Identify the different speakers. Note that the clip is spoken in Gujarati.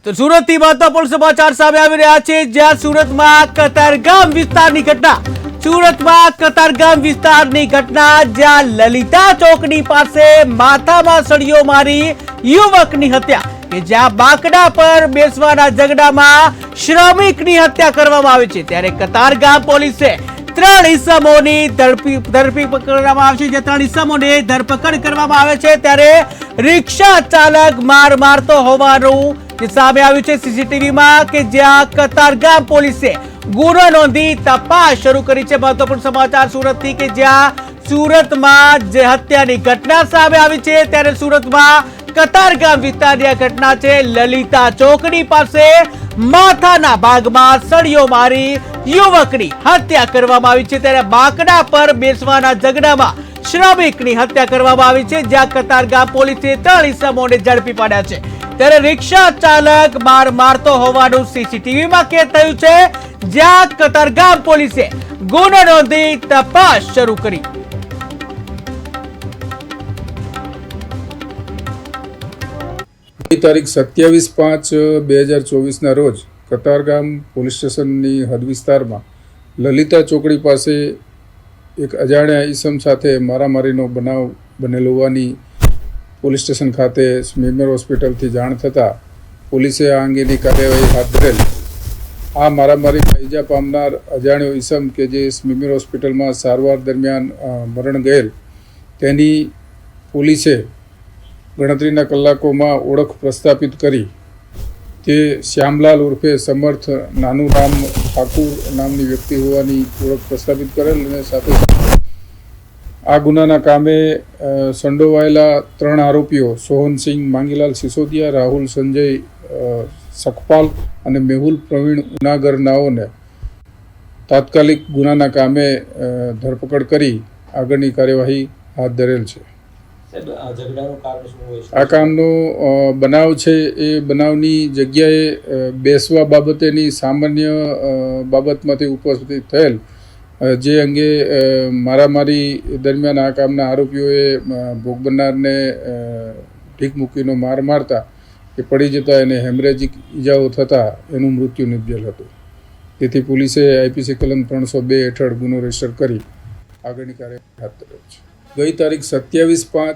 Speaker 1: તો સુરતથી મહત્વપૂર્ણ સમાચાર સામે આવી રહ્યા છે, જ્યાં સુરતમાં કતારગામ વિસ્તારની ઘટના જ્યાં લલિતા ચોકડી પાસે માથામાં સળિયો મારી યુવકની હત્યા, કે જ્યાં બાકડા પર બેસવાના ઝઘડામાં શ્રમિકની હત્યા કરવામાં આવી છે। ત્યારે કતારગામ પોલીસે 3 ઇસમોની ધરપકડ કરવામાં આવી છે, જે 3 ઇસમોની ધરપકડ કરવામાં આવે છે। ત્યારે રિક્ષા ચાલક માર મારતો હોવાનું સામે આવ્યું છે સીસીટીવીમાં, કે જ્યાં કતારગામ પોલીસે ગુનો નોંધી તપાસ શરૂ કરી છે। મહત્વપૂર્ણ સમાચાર સુરતથી, કે જ્યાં સુરતમાં જે હત્યાની ઘટના સામે આવી છે, ત્યારે સુરતમાં કતારગામ વિસ્તારની આ ઘટના છે। લલિતા ચોકડી પાસે માથાના ભાગમાં સળિયો મારી યુવકની હત્યા કરવામાં આવી છે। ત્યારે બાકડા પર બેસવાના ઝઘડામાં શ્રમિકની હત્યા કરવામાં આવી છે, જ્યાં કતારગામ પોલીસે 3 ઇસમોને ઝડપી પાડ્યા છે। ત્યારે રિક્ષા ચાલક માર મારતો હોવાનું સીસીટીવીમાં કેદ થયું છે, જ્યાં કતારગામ પોલીસે ગુનો નોંધી તપાસ શરૂ કરી।
Speaker 2: તારીખ 27/5/2024 ના રોજ કતારગામ પોલીસ સ્ટેશનની હદ વિસ્તારમાં લલિતા ચોકડી પાસે એક અજાણ્યા ઈસમ સાથે મારામારીનો બનાવ બનેલો હોવાની પોલીસ સ્ટેશન ખાતે સ્મીમેર હોસ્પિટલથી જાણ થતાં પોલીસે આ અંગેની કાર્યવાહી હાથ ધરેલ। આ મારામારીમાં ઈજા પામનાર અજાણ્યો ઈસમ કે જે સ્મીમેર હોસ્પિટલમાં સારવાર દરમિયાન મરણ ગયેલ, તેની પોલીસે ગણતરીના કલાકોમાં ઓળખ પ્રસ્થાપિત કરી તે શ્યામલાલ ઉર્ફે સમર્થ નાનુરામ ઠાકુર નામની વ્યક્તિ હોવાની ઓળખ પ્રસ્થાપિત કરેલ, અને સાથે આ ગુનાના કામે સંડોવાયેલા 3 આરોપીઓ સોહનસિંહ માંગીલાલ સિસોદિયા, રાહુલ સંજય સખપાલ અને મેહુલ પ્રવીણ ઉનાગર નાઓને તાત્કાલિક ગુનાના કામે ધરપકડ કરી આગળની કાર્યવાહી હાથ ધરેલ છે। આ કામનો બનાવ છે એ બનાવની જગ્યાએ બેસવા બાબતેની સામાન્ય બાબતમાંથી ઉપસ્થિત થયેલ, જે અંગે મારામારી દરમિયાન આ કામના આરોપીઓએ ભોગ બનનારને ઢીક મૂકીનો માર મારતા એ પડી જતા એને હેમરેજિક ઈજાઓ થતાં એનું મૃત્યુ નિપજેલ હતું। તેથી પોલીસે આઈપીસી કલમ 302 હેઠળ ગુનો રજીસ્ટર કરી આગળની કાર્યવાહી હાથ ધરેલ છે। ગઈ તારીખ 27/5